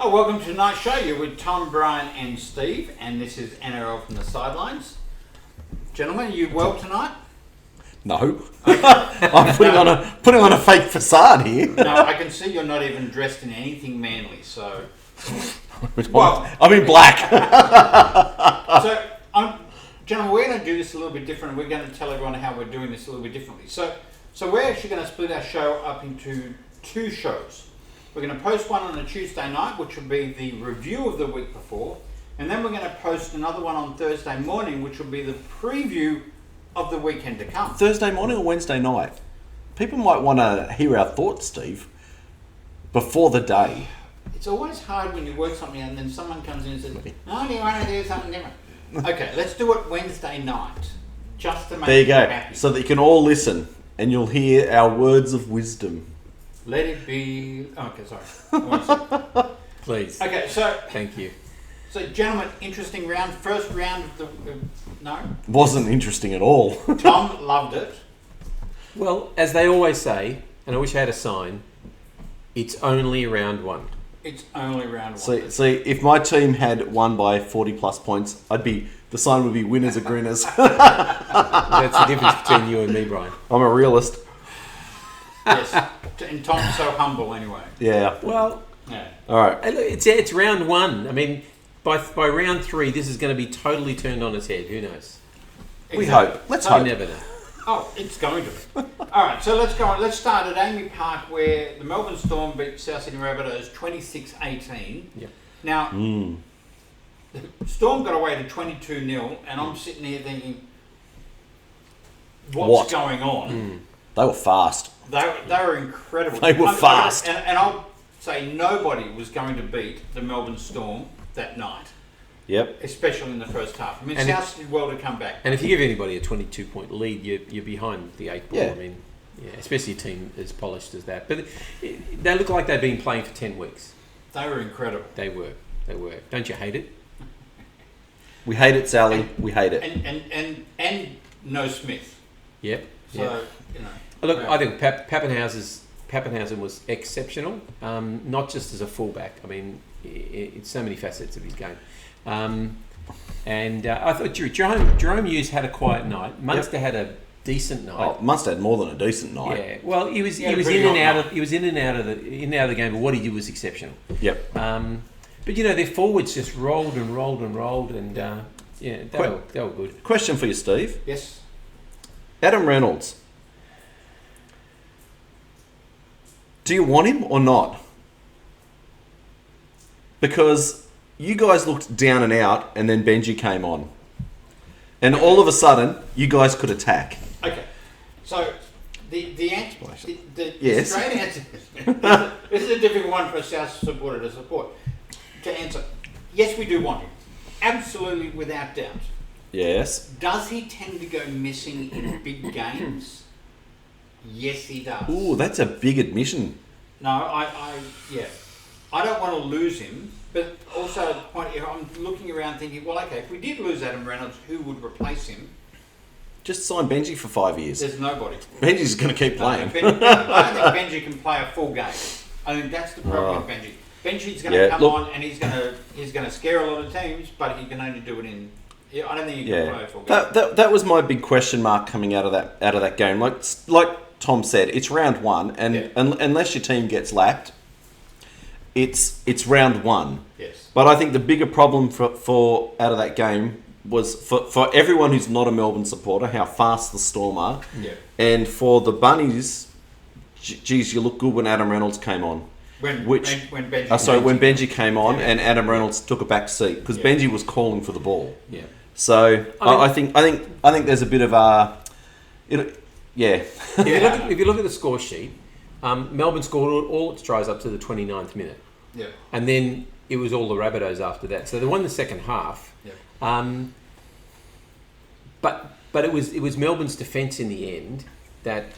Oh, welcome to tonight's show. You're with Tom, Brian and Steve, and this is NRL from the Sidelines. Gentlemen, are you well tonight? No. I'm putting on a fake facade here. No, I can see you're not even dressed in anything manly, so... Well, I'm in black. Gentlemen, we're going to do this a little bit different. We're going to tell everyone how we're doing this a little bit differently. So we're actually going to split our show up into two shows. We're going to post one on a Tuesday night, which will be the review of the week before, and then we're going to post another one on Thursday morning, which will be the preview of the weekend to come. Thursday morning or Wednesday night? People might want to hear our thoughts, Steve, before the day. It's always hard when you work something and then someone comes in and says, "Oh, do you want to do something different?" Okay, let's do it Wednesday night, just to make there you go, happy. so that you can all listen and you'll hear our words of wisdom. Let it be. Okay, sorry. Please. Okay, so thank you. So, gentlemen, interesting round. First round of the no. Wasn't interesting at all. Tom loved it. Well, as they always say, and I wish I had a sign, it's only round one. It's only round one. See, if my team had won by 40 plus points, the sign would be winners are grinners. That's the difference between you and me, Brian. I'm a realist. Yes, and Tom's so humble anyway. Yeah. Well, yeah. All right. It's round one. I mean, by round three, this is going to be totally turned on its head. Who knows? We hope. Let's I hope. never know. Oh, it's going to be. All right, so let's go on. Let's start at Amy Park, where the Melbourne Storm beat South Sydney Rabbitohs 26-18. Yeah. Now, the Storm got away to 22-0, and I'm sitting here thinking, what's going on? They were fast. They were incredible. They were fast. And I'll say nobody was going to beat the Melbourne Storm that night. Yep. Especially in the first half. I mean, And South did well to come back. And if you give anybody a 22-point lead, you're behind the 8 ball. Yeah. I mean, yeah, especially a team as polished as that. But they look like they've been playing for 10 weeks. They were incredible. They were. Don't you hate it? We hate it, Sally. We hate it. And no Smith. Yep. So, yep. you know. Look, I think Pappenhausen was exceptional, not just as a fullback. I mean, it's so many facets of his game. And I thought Jerome Hughes had a quiet night. Munster had a decent night. Oh, Munster had more than a decent night. Yeah. Well, he was in and out of the game, but what he did was exceptional. Yep. But their forwards just rolled, and they were good. Question for you, Steve. Yes. Adam Reynolds. Do you want him or not? Because you guys looked down and out, and then Benji came on. And all of a sudden, you guys could attack. Okay. So, the answer... Yes. straight answer... this is a difficult one for a South supporter to support. To answer, yes, we do want him. Absolutely, without doubt. Yes. Does he tend to go missing in big games? Yes, he does. Ooh, that's a big admission. No, I don't want to lose him, but also at the point here, I'm looking around thinking, well, okay, if we did lose Adam Reynolds, who would replace him? Just sign Benji for 5 years. There's nobody. Benji's going to keep playing. I don't think Benji can play a full game. I think that's the problem with Benji. Benji's going to come on and he's going to scare a lot of teams, but he can only do it in. I don't think he can play a full game. That was my big question mark coming out of that game. Like Tom said, it's round one, and unless your team gets lapped, it's round one. Yes. But I think the bigger problem for out of that game was for everyone who's not a Melbourne supporter, how fast the Storm are. Yeah. And for the Bunnies, geez, you look good when Adam Reynolds came on. When Benji came on and Adam Reynolds took a back seat because Benji was calling for the ball. Yeah. So I think there's a bit of If you look at the score sheet, Melbourne scored all its tries up to the 29th minute. Yeah. And then it was all the Rabbitohs after that. So they won the second half. Yeah. But it was Melbourne's defence in the end that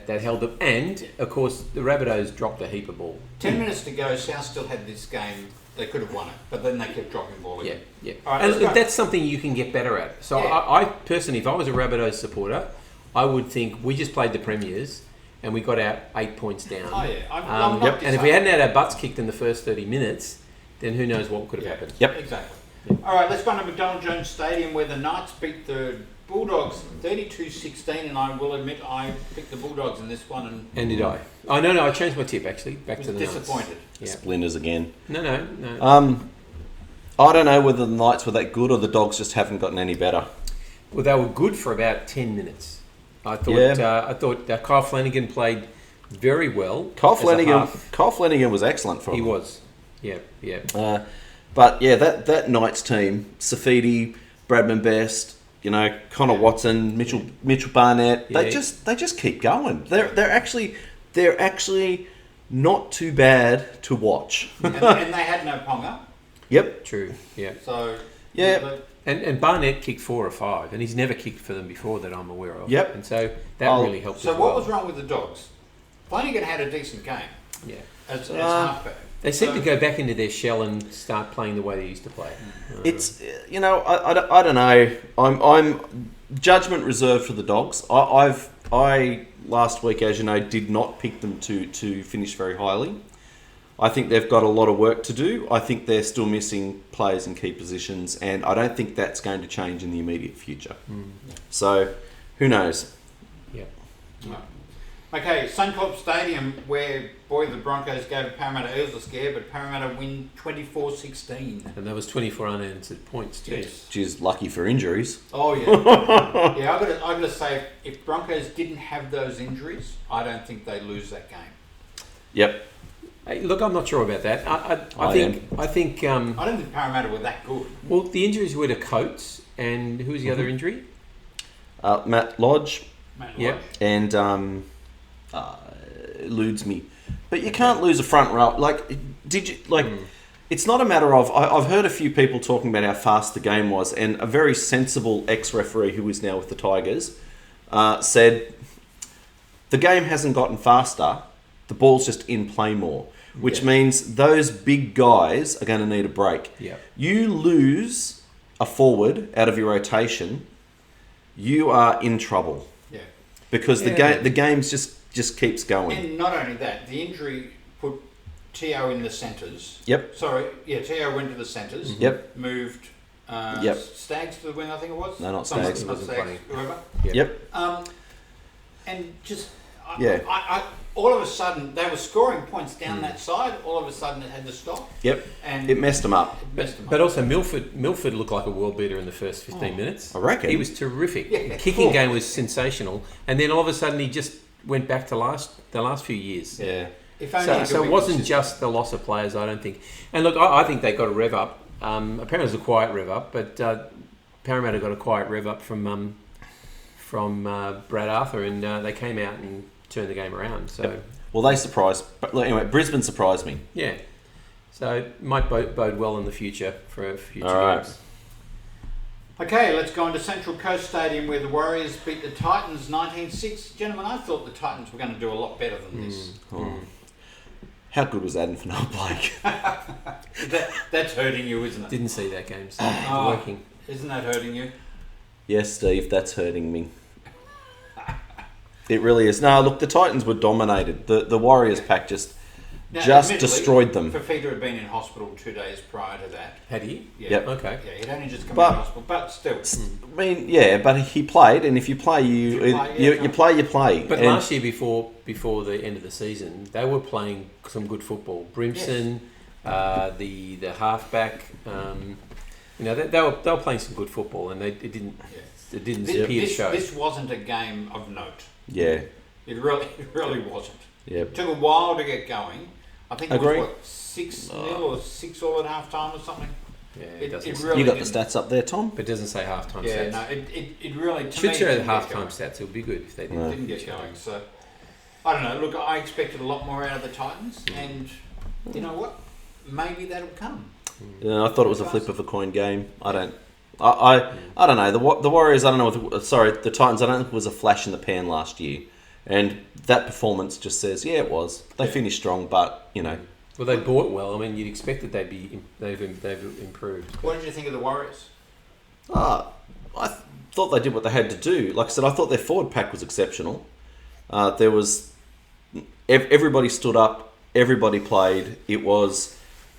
held them. And, of course, the Rabbitohs dropped a heap of ball. 10 minutes to go, South still had this game. They could have won it, but then they kept dropping ball again. Yeah. All right, and that's something you can get better at. So I personally, if I was a Rabbitohs supporter, I would think we just played the Premiers and we got out 8 points down. Oh, yeah. I'm not and if we hadn't had our butts kicked in the first 30 minutes, then who knows what could have happened. Yep. Exactly. All right, let's go on to McDonald Jones Stadium where the Knights beat the Bulldogs 32-16, and I will admit I picked the Bulldogs in this one And did I? Oh, no, I changed my tip, actually. Back was to the Knights. disappointed. Yeah. Splinters again. No. I don't know whether the Knights were that good or the Dogs just haven't gotten any better. Well, they were good for about 10 minutes. I thought. Yeah. I thought Kyle Flanagan played very well. Kyle as a Flanagan. half. Kyle Flanagan was excellent for He them. was. Yeah. But yeah, that Knights team, Safidi, Bradman Best, Connor Watson, Mitchell Barnett, Yeah. they just keep going. They're actually not too bad to watch. And they had no Ponga. Yep. True. Yeah. So Yeah. And Barnett kicked 4 or 5, and he's never kicked for them before that I'm aware of. Yep. And so that really helped. So as what well. was wrong with the Dogs? Flanagan had a decent game Yeah. as halfback. They seem to go back into their shell and start playing the way they used to play. It's I don't know. I'm judgment reserved for the Dogs. I last week, as you know, did not pick them to finish very highly. I think they've got a lot of work to do. I think they're still missing players in key positions, and I don't think that's going to change in the immediate future. So, who knows? Yeah. No. Okay, Suncorp Stadium, where, boy, the Broncos gave Parramatta Eels a scare, but Parramatta win 24-16. And there was 24 unanswered points too. Yes. Which is lucky for injuries. Oh, yeah. Yeah, I've got to say, if Broncos didn't have those injuries, I don't think they'd lose that game. Yep. Hey, look, I'm not sure about that. I think. I don't think Parramatta were that good. Well, the injuries were to Coates, and who was the other injury? Matt Lodge Yeah. and eludes me. But you can't lose a front row. It's not a matter of... I've heard a few people talking about how fast the game was, and a very sensible ex-referee who is now with the Tigers said the game hasn't gotten faster, the ball's just in play more, which means those big guys are going to need a break. Yeah. You lose a forward out of your rotation, you are in trouble. Yeah. Because the game's just keeps going. And not only that, the injury put Tio in the centres. Yep. Sorry, yeah, Tio went to the centres. Yep. Moved Yep. Stags to the wing, I think it was. No, not Someone- Stags. Not Wasn't Stags, playing. whoever. Yep. And just, Yeah. I all of a sudden, they were scoring points down that side. All of a sudden, it had to stop. Yep. And It messed them up. it messed them But up. also Milford looked like a world beater in the first 15 minutes. I reckon. He was terrific. Yeah, The kicking cool. game was sensational, and then all of a sudden he just went back to the last few years. Yeah. If only he could So be it wasn't consistent. just the loss of players, I don't think. And look, I think they got a rev up. Apparently it was a quiet rev up, but Parramatta got a quiet rev up from Brad Arthur, and they came out and turned the game around. So Well, they surprised. But anyway, Brisbane surprised me. yeah, so it might bode well in the future for future All right. games. Okay, let's go into Central Coast Stadium where the Warriors beat the Titans 19-6. Gentlemen, I thought the Titans were going to do a lot better than this. How good was Adam Blake? That's hurting you, isn't it? Didn't see that game. So Oh. working. Isn't that hurting you? Yes, Steve, that's hurting me. It really is. No, look, the Titans were dominated. The Warriors pack just Now, just admittedly, destroyed them. Fafita had been in hospital 2 days prior to that. Had he? Yeah. Yep. Okay. Yeah, he'd only just come But- out of hospital, but still. I mean, yeah, but he played, and if you play, you play. But And- last year, before the end of the season, they were playing some good football. Brimson, the halfback, they were playing some good football, and it didn't appear to show. This wasn't a game of note. yeah, It really wasn't. yeah. It took a while to get going. I think it Agree. was, 6-0 or 6-all at half time or something? Yeah, It doesn't. really You got the didn't- stats up there, Tom? But it doesn't say halftime Yeah, stats. no, it really to Should me, show the didn't get halftime going. stats. It would be good if they did. Yeah. Didn't get going. So I don't know. Look, I expected a lot more out of the Titans, and you know what? Maybe that'll come. Yeah, I thought it was a flip of a coin game. I don't know. The Warriors. I don't know. The Titans. I don't think it was a flash in the pan last year, and that performance just says, yeah, it was. They finished strong, but Well, they bought well. I mean, you'd expect that they've improved. What did you think of the Warriors? I thought they did what they had to do. Like I said, I thought their forward pack was exceptional. There was everybody stood up, everybody played. It was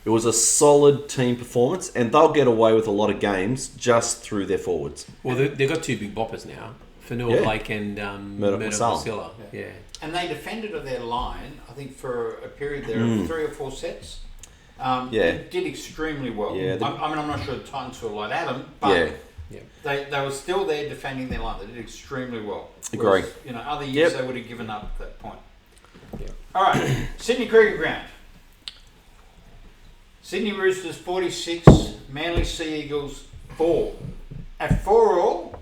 It was a solid team performance, and they'll get away with a lot of games just through their forwards. Well, they've got two big boppers now. Fanua Blake and Murdoch Masila. Yeah. And they defended their line, I think, for a period there of 3 or 4 sets. They did extremely well. Yeah, I'm not sure the Titans were like Adam, but Yeah. they were still there defending their line. They did extremely well. Agree. Whereas, other years they would have given up at that point. Yep. All right, Sydney Cricket Ground. Sydney Roosters 46, Manly Sea Eagles 4. At 4-all,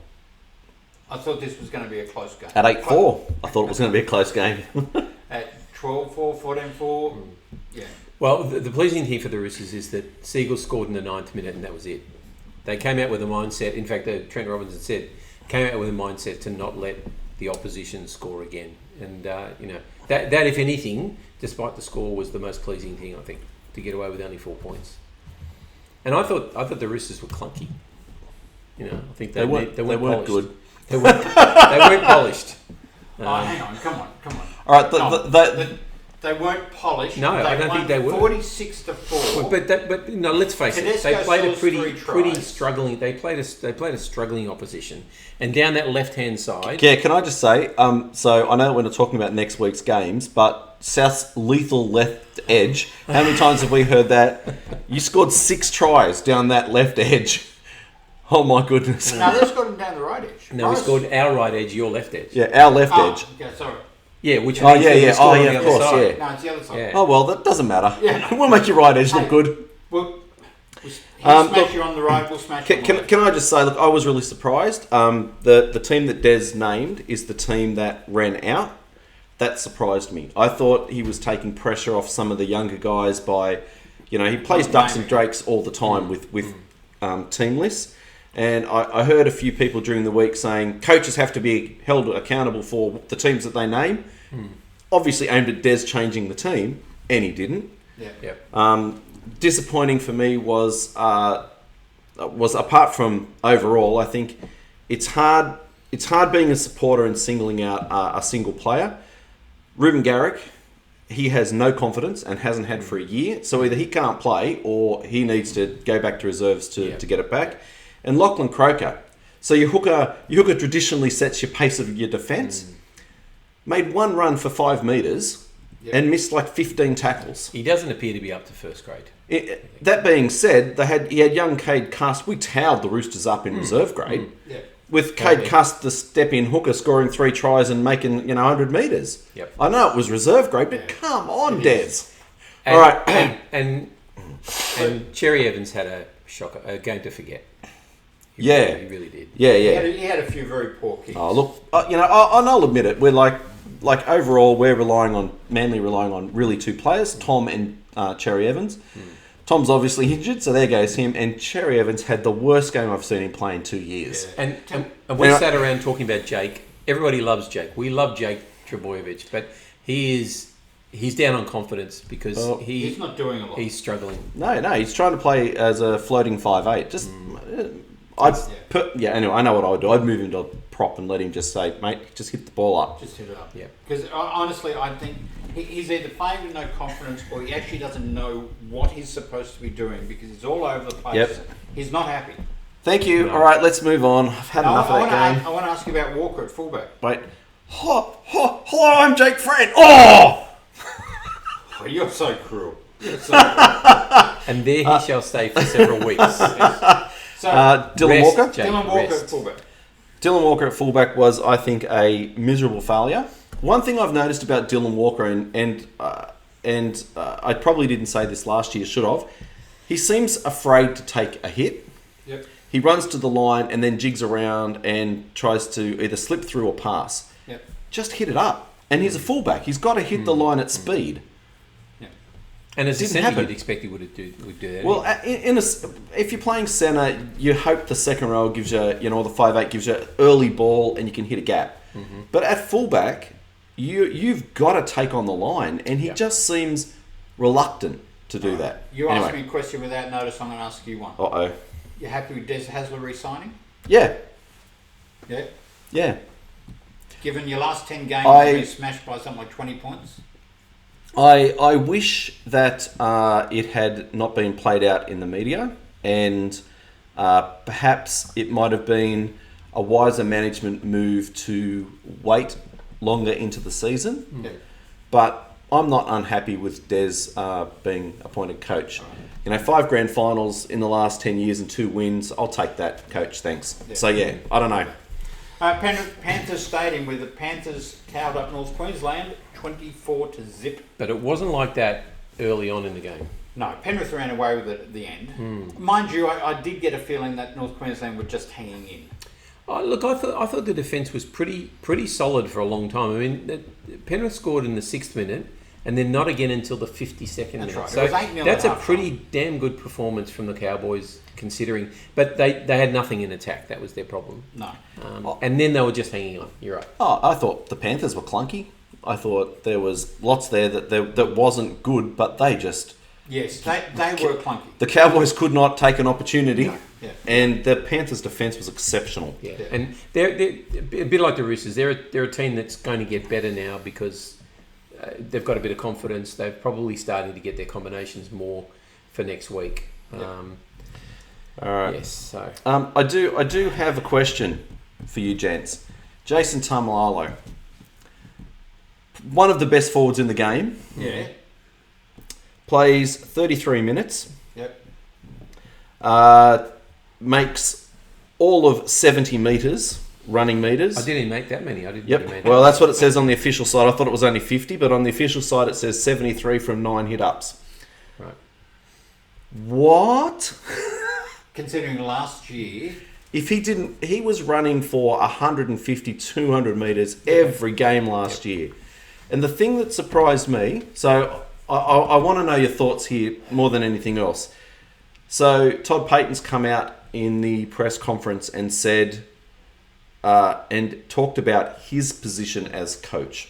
I thought this was going to be a close game. At 8-4, I thought it was going to be a close game. At 12-4, 14-4, yeah. Well, the pleasing thing for the Roosters is that Seagulls scored in the 9th minute and that was it. They came out with a mindset, in fact, Trent Robinson said, came out with a mindset to not let the opposition score again. And, that if anything, despite the score, was the most pleasing thing, I think, to get away with only 4 points. And I thought the Roosters were clunky. I think they weren't weren't good. They weren't polished. Hang on, come on. All right, they weren't polished. No, I don't think they were. 46-4. But let's face it. They played a pretty struggling. They played a struggling opposition, and down that left-hand side. Yeah, can I just say? So I know we're not talking about next week's games, but South's lethal left edge. How many times have we heard that? You scored 6 tries down that left edge. Oh my goodness! No, they scored him down the right edge. No, we scored our right edge, your left edge. Yeah, our left edge. Yeah, sorry. Yeah, which Oh means yeah, that we yeah. scored Oh on yeah, the of other course, side. yeah. No, it's the other side. Yeah. Oh well, that doesn't matter. Yeah. We'll make your right edge look good. Well, he smash you on the right, we'll smash you on the left. Can I just say, look, I was really surprised. The team that Des named is the team that ran out. That surprised me. I thought he was taking pressure off some of the younger guys by, he plays ducks and drakes all the time with team lists. And I heard a few people during the week saying coaches have to be held accountable for the teams that they name. Obviously aimed at Des changing the team, and he didn't. Yeah. Disappointing for me was apart from overall, I think it's hard being a supporter and singling out a single player. Ruben Garrick, he has no confidence and hasn't had for a year. So either he can't play or he needs to go back to reserves to get it back. And Lachlan Croker. So your hooker traditionally sets your pace of your defence. Made 1 run for 5 metres and missed like 15 tackles. He doesn't appear to be up to first grade. That being said, he had young Cade Cust. We towed the Roosters up in reserve grade. With Cade Cust, the step-in hooker, scoring 3 tries and making 100 metres. Yep. I know it was reserve grade, but come on, Des. And, All right, and Cherry Evans had a game to forget. He really did. Yeah. He had a few very poor kicks. Oh look, I'll admit it. We're like overall, we're Manly relying on really 2 players, Tom and Cherry Evans. Tom's obviously injured, so there goes him. And Cherry Evans had the worst game I've seen him play in 2 years. Yeah. And we sat around talking about Jake. Everybody loves Jake. We love Jake Trbojevic, but he's down on confidence because he's not doing a lot. He's struggling. No, he's trying to play as a floating 5'8". Just, anyway, I know what I would do. I'd move him to a prop and let him just say, mate, just hit the ball up. Just hit it up. Yeah. Because honestly, I think he's either playing with no confidence or he actually doesn't know what he's supposed to be doing because he's all over the place. Yep. He's not happy. Thanh you. All right, let's move on. I've had enough of that game. I want to ask you about Walker at fullback. Wait. Hello, I'm Jake Friend. Oh! Oh, you're so cruel. And there he shall stay for several weeks. So, Dylan Walker? Jake, Dylan Walker rest. at fullback. Dylan Walker at fullback was, I think, a miserable failure. One thing I've noticed about Dylan Walker, and I probably didn't say this last year, should have, he seems afraid to take a hit. Yep. He runs to the line and then jigs around and tries to either slip through or pass. Yep. Just hit it up. And he's a fullback. He's got to hit the line at speed. And as a Didn't centre, happen. you'd expect he would do that. Well, if you're playing centre, you hope the second row gives you, or the 5'8" gives you an early ball and you can hit a gap. Mm-hmm. But at fullback, you've got to take on the line, and he just seems reluctant to do that. You asked me a question without notice, I'm going to ask you one. Uh-oh. You happy with Des Hasler re-signing? Yeah. Yeah. Yeah. Given your last 10 games, you've been smashed by something like 20 points? I wish that it had not been played out in the media, and perhaps it might have been a wiser management move to wait longer into the season. Yeah. But I'm not unhappy with Des being appointed coach. 5 grand finals in the last 10 years and 2 wins. I'll take that, coach. Thanks. Yeah. So yeah, I don't know. Panthers Stadium, where the Panthers towed up North Queensland 24-0. But it wasn't like that early on in the game. No, Penrith ran away with it at the end. Mind you, I did get a feeling that North Queensland were just hanging in. Oh, look, I thought the defence was pretty solid for a long time. I mean, Penrith scored in the 6th minute, and then not again until the 52nd minute. Right. So It was 8-0 that's at a pretty damn good performance from the Cowboys, considering. But they had nothing in attack. That was their problem. No. And then they were just hanging on. You're right. Oh, I thought the Panthers were clunky. I thought there was lots there that wasn't good, but they just... Yes, they were clunky. The Cowboys could not take an opportunity, Yeah. and the Panthers' defence was exceptional. Yeah. And they're a bit like the Roosters. They're a team that's going to get better now because they've got a bit of confidence. They're probably starting to get their combinations more for next week. All right. Yes. So I do have a question for you, gents. Jason Tamalalo, one of the best forwards in the game, Yeah. plays 33 minutes, Yep. makes all of 70 metres, running metres. I didn't make that many. I didn't. Yep. think he made Well, that that's what it says on the official side. I thought it was only 50, but on the official side it says 73 from 9 hit-ups. Right. What? Considering last year... If he was running for 150, 200 metres every game last year. And the thing that surprised me, so I want to know your thoughts here more than anything else. So Todd Payton's come out in the press conference and said, and talked about his position as coach.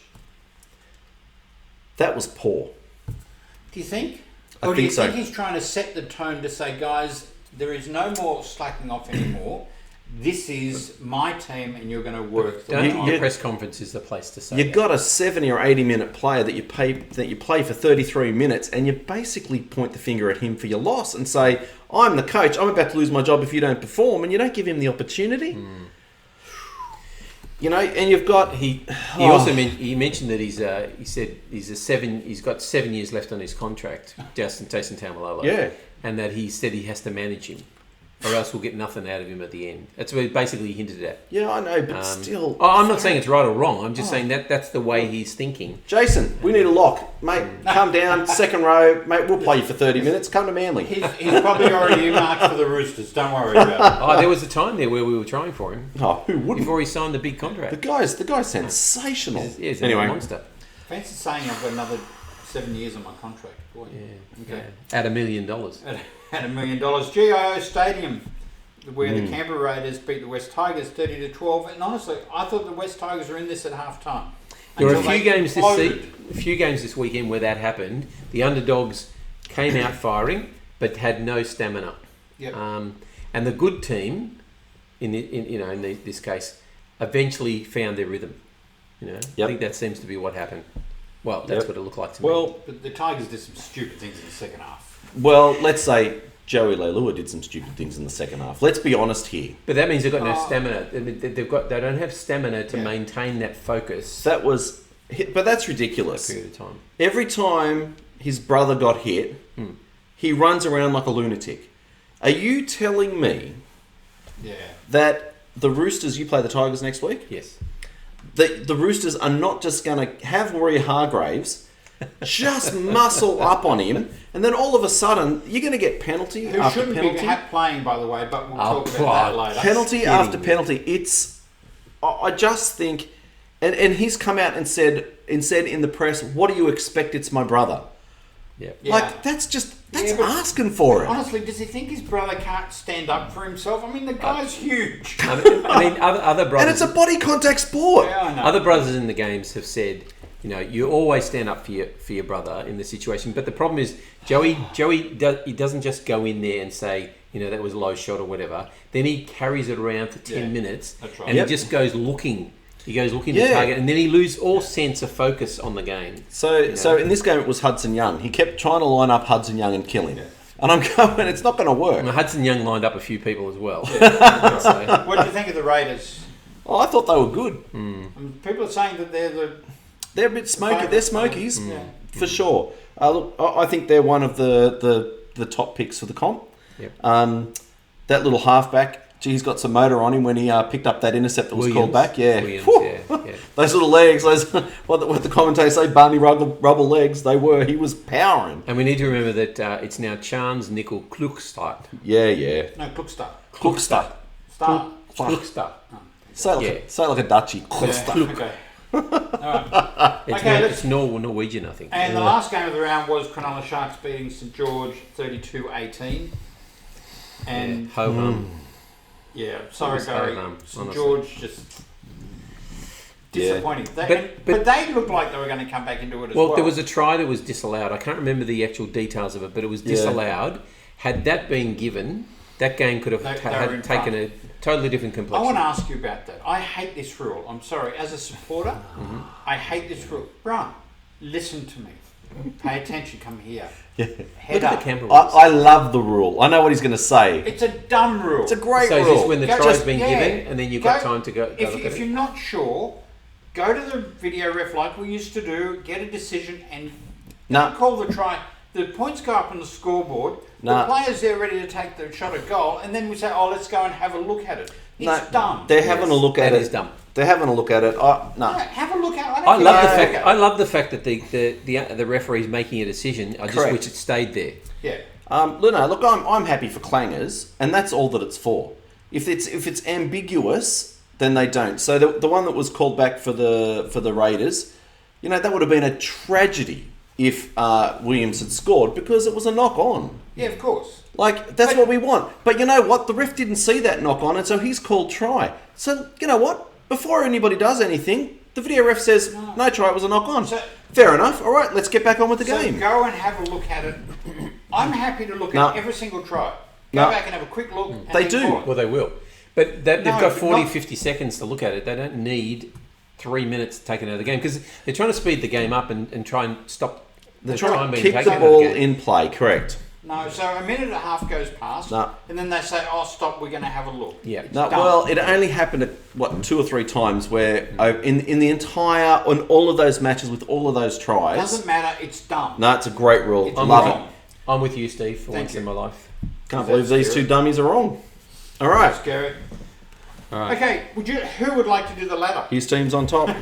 That was poor. Do you think? I Or do you think so. think he's trying to set the tone to say, guys, there is no more slacking off anymore. This is my team and you're going to work the Don't way the I-" press conference is the place to say You've that. got a 70 or 80 minute player that you play for 33 minutes, and you basically point the finger at him for your loss and say, I'm the coach, I'm about to lose my job if you don't perform, and you don't give him the opportunity. And you've got He also mentioned that he's got 7 years left on his contract, Jason Tamalolo. Yeah. And that he said he has to manage him, or else we'll get nothing out of him at the end. That's what he basically hinted at. Yeah, I know, but still. I'm not saying it's right or wrong. I'm just saying that's the way he's thinking. Jason, we need a lock. Mate, come down, second row. Mate, we'll play you for 30 minutes. Come to Manly. He's probably already earmarked for the Roosters. Don't worry about it. There was a time there where we were trying for him Oh, who wouldn't? before he signed the big contract. The guy's sensational. He's Anyway. a monster. Fancy saying I've got another 7 years on my contract. Boy. Yeah. Okay. At $1 million. At $1 million. GIO Stadium, where the Canberra Raiders beat the West Tigers 30-12. And honestly, I thought the West Tigers were in this at half time. There were a few games this weekend where that happened. The underdogs came out firing, but had no stamina. Yep. And the good team, in this case, eventually found their rhythm. I think that seems to be what happened. Well, that's what it looked like to me. Well, But the Tigers did some stupid things in the second half. well, let's say Joey Leilua did some stupid things in the second half. Let's be honest here. but that means they've got no stamina. They don't have stamina to maintain that focus But that's ridiculous. for a period of time. Every time his brother got hit, he runs around like a lunatic. Are you telling me Yeah. that the Roosters, you play the Tigers next week, Yes. the Roosters are not just going to have Warrior Hargraves just muscle up on him, and then all of a sudden you're going to get penalty Who after shouldn't penalty, be playing, by the way, but we'll talk about that later. penalty after penalty. I just think, and he's come out and said in the press, "What do you expect? It's my brother." Yeah. Like that's but asking for it. Honestly, does he think his brother can't stand up for himself? I mean, the guy's huge. I mean, other brothers. And it's a body contact sport. Yeah, I know. Other brothers in the games have said, you always stand up for your brother in the situation. But the problem is, Joey he doesn't just go in there and say, that was a low shot or whatever. Then he carries it around for 10 minutes, that's right. and he just goes looking He goes looking to target, and then he loses all sense of focus on the game. So in this game, it was Hudson Young. He kept trying to line up Hudson Young and kill him. Yeah. And I'm going, it's not going to work. And Hudson Young lined up a few people as well. Yeah. So, What do you think of the Raiders? Oh, I thought they were good. People are saying that they're They're a bit smoky. They're smokies, Yeah. for sure. Look, I think they're one of the top picks for the comp. Yep. That little halfback, he's got some motor on him when he picked up that intercept that was called back. Yeah. Williams, Whew. yeah. Those little legs, what the commentators say, Barney rubble legs, they were. He was powering. And we need to remember that it's now Chance Nickel Klukstad. Yeah. no Cookster. Cookster. Star. Klukstad. Say it like a Dutchie. Cookster. Yeah. Okay. All right. It's, Okay, it's Norwegian, I think. And the last game of the round was Cronulla Sharks beating St George 32-18. And Ho hum. yeah, sorry It was Barry, home, St honestly. George just disappointing. But They looked like they were going to come back into it as Well, well. there was a try that was disallowed. I can't remember the actual details of it, but it was disallowed. Had that been given, that game could have They were in had taken front. a totally different I complexion. want to ask you about that. I hate this rule. I'm sorry. As a supporter, I hate this rule. Right, listen to me. Pay attention. Come here. Yeah. Head Look at up. the camera. I love the rule. I know what he's going to say. It's a dumb rule. It's a great So is rule. this when the Go- try's just- been yeah. given, and then you've got time to go look at If it? you're not sure, go to the video ref like we used to do, get a decision, and Nah. call the try. The points go up on the scoreboard. Nah. The players there ready to take the shot at goal, and then we say, "Oh, let's go and have a look at it." It's No, dumb. They're having a look at That it. is dumb. They're having a look at it. No. No, have a look at it. I love the care. fact. I love the fact that the referee's making a decision. I just Correct. wish it stayed there. Yeah. Look, I'm happy for clangers, and that's all that it's for. If it's ambiguous, then they don't. So the one that was called back for the Raiders, that would have been a tragedy if Williams had scored because it was a knock on. Yeah, of course. Like that's what we want. But you know what? The ref didn't see that knock on, and so he's called try. So you know what? Before anybody does anything, the video ref says no try. It was a knock on. So- Fair enough. All right, let's get back on with the So game. go and have a look at it. I'm happy to look No. at every single try. Go No. back and have a quick look. And They then do. call it. Well, they will. But they've No, got but 40, not- 50 seconds to look at it. They don't need 3 minutes taken out of the game because they're trying to speed the game up and try and stop They're the trying time to being keep taken the out of ball the game. in play. Correct. No, so a minute and a half goes past, No. and then they say, "Oh, stop! We're going to have a look." Yeah. It's No, done. well, it only happened at 2 or 3 times where in the entire on all of those matches with all of those tries. Doesn't matter. It's dumb. No, it's a great rule. It's Love wrong. it. I'm with you, Steve, for Thank once you. in my life. Can't That's believe these scary. two dummies are wrong. All right, Scary. All right. Okay, who would like to do the ladder? his team's on top.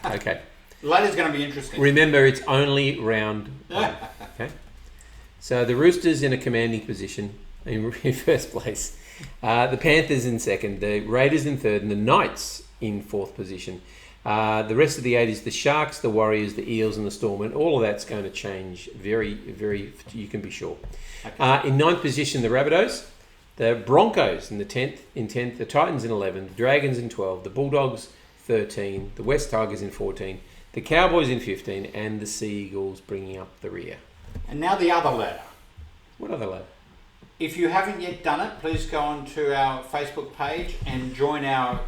Okay. The ladder's going to be interesting. Remember, it's only round one. Okay. So the Roosters in a commanding position in first place. The Panthers in second. The Raiders in third, and the Knights in fourth position. The rest of the 8 is the Sharks, the Warriors, the Eels, and the Storm, and all of that's going to change very, very. You can be sure. Okay. In ninth position, the Rabbitohs, the Broncos in the 10th, the Titans in 11, the Dragons in 12, the Bulldogs 13, the West Tigers in 14, the Cowboys in 15, and the Sea Eagles bringing up the rear. And now the other ladder. What other lad? If you haven't yet done it, please go on to our Facebook page and join our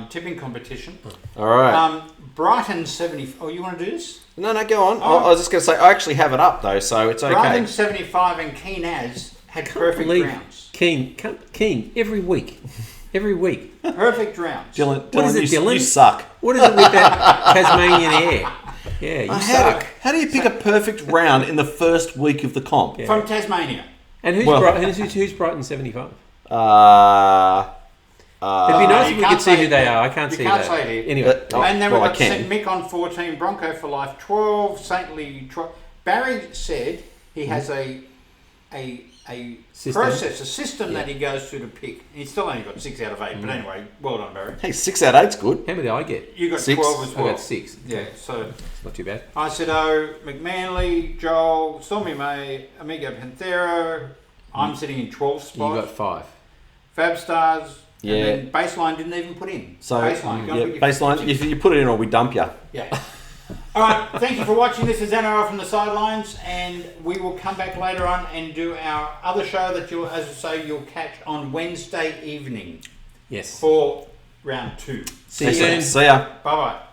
tipping competition. All right. Brighton 70. Oh, you want to do this? No, go on. Oh. I was just going to say I actually have it up though, so it's okay. Brighton 75 and Keenaz had perfect rounds. Keen, every week. Perfect rounds. Dylan, What is it, you, Dylan? you suck. What is it with that Tasmanian air? Yeah, you suck. How do you pick a perfect round in the first week of the comp? Yeah. From Tasmania. And who's, Well- who's Brighton 75? Uh, It'd be nice you if we can't could see say who it. they are. I can't You see can't that. say it here. Anyway, Oh, And then well, we've I got can. St Mick on 14, Bronco for Life 12, Saintly 12. Barry said he has a System. process, a system that he goes through to pick. He's still only got 6 out of 8, but anyway, well done, Barry. hey, 6 out of 8's good. how many did I get? You got 6. 12 as I well. got 6. Yeah, so It's not too bad. I said, McManly, Joel, Stormy May, Amigo Panthero. I'm sitting in 12th You spot. got 5. Fab Stars. Yeah. And then Baseline didn't even put in. So Baseline. Go and yeah, put your- baseline. If you put it in, or we dump you. Yeah. All right. Thank you for watching. This is NRL from the Sidelines, and we will come back later on and do our other show that you'll catch on Wednesday evening Yes. for round 2. See you soon. See ya. Bye bye.